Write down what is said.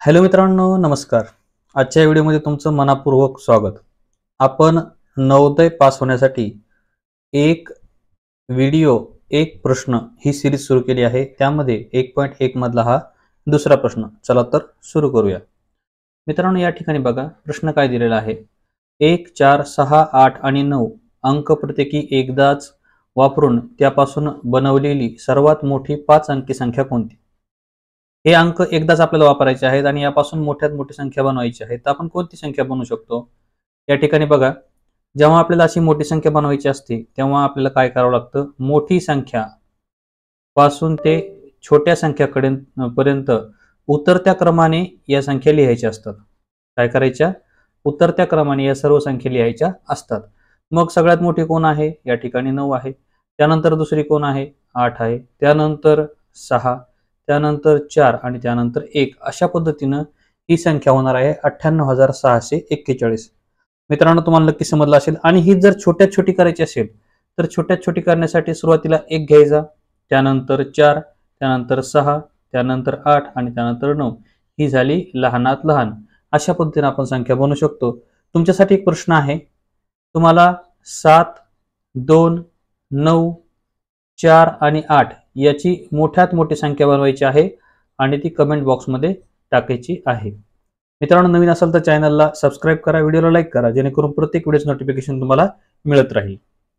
Hello मित्रांनो, नमस्कार. आजच्या व्हिडिओमध्ये तुमचं मनापूर्वक स्वागत. आपण नवोदय पास होण्यासाठी एक व्हिडिओ एक प्रश्न ही सिरीज सुरू केली आहे. त्यामध्ये 1.1 मधला हा दुसरा प्रश्न. चला तर सुरू करूया. मित्रांनो, या ठिकाणी बघा प्रश्न काय दिलेला आहे. 1, 4, 6, 8 आणि 9 अंक प्रत्येकी एकदाच वापरून त्यापासून बनवलेली सर्वात मोठी 5 अंकी संख्या कोणती? हे अंक एकदाच आपल्याला वापरायचे आहेत आणि यापासून मोठ्यात मोठी संख्या बनवायची आहे. तर आपण कोणती संख्या बनवू शकतो? या ठिकाणी बघा, जेव्हा आपल्याला अशी मोठी संख्या बनवायची असते, तेव्हा आपल्याला काय करावं लागतं? मोठी संख्या पासून ते छोट्या संख्याकडे पर्यंत उतरत्या क्रमाने या संख्या लिहायच्या असतात. काय करायच्या? उतरत्या क्रमाने या सर्व संख्या लिहायच्या असतात. मग सगळ्यात मोठी कोण आहे? या ठिकाणी 9 आहे. त्यानंतर दुसरी कोण आहे? 8 आहे. त्यानंतर 6, त्यानंतर 4 आणि त्यानंतर 1 अशा पद्धतीनं ही संख्या होणार आहे 98,641. मित्रांनो, तुम्हाला नक्की समजलं असेल. आणि ही जर छोट्यात छोटी करायची असेल तर छोट्यात छोटी करण्यासाठी सुरुवातीला 1 घ्यायचा, त्यानंतर 4, त्यानंतर 6, त्यानंतर 8 आणि त्यानंतर 9. ही झाली लहानात लहान. अशा पद्धतीने आपण संख्या बनवू शकतो. तुमच्यासाठी एक प्रश्न आहे. तुम्हाला 7, 2, 9, 4 आणि 8 याची मोठ्यात मोठी संख्या बनवायची आहे आणि ती कमेंट बॉक्समध्ये टाकायची आहे. मित्रांनो, नवीन असाल तर चॅनलला सबस्क्राईब करा, व्हिडिओला लाईक करा, जेणेकरून प्रत्येक व्हिडिओचं नोटिफिकेशन तुम्हाला मिळत राहील.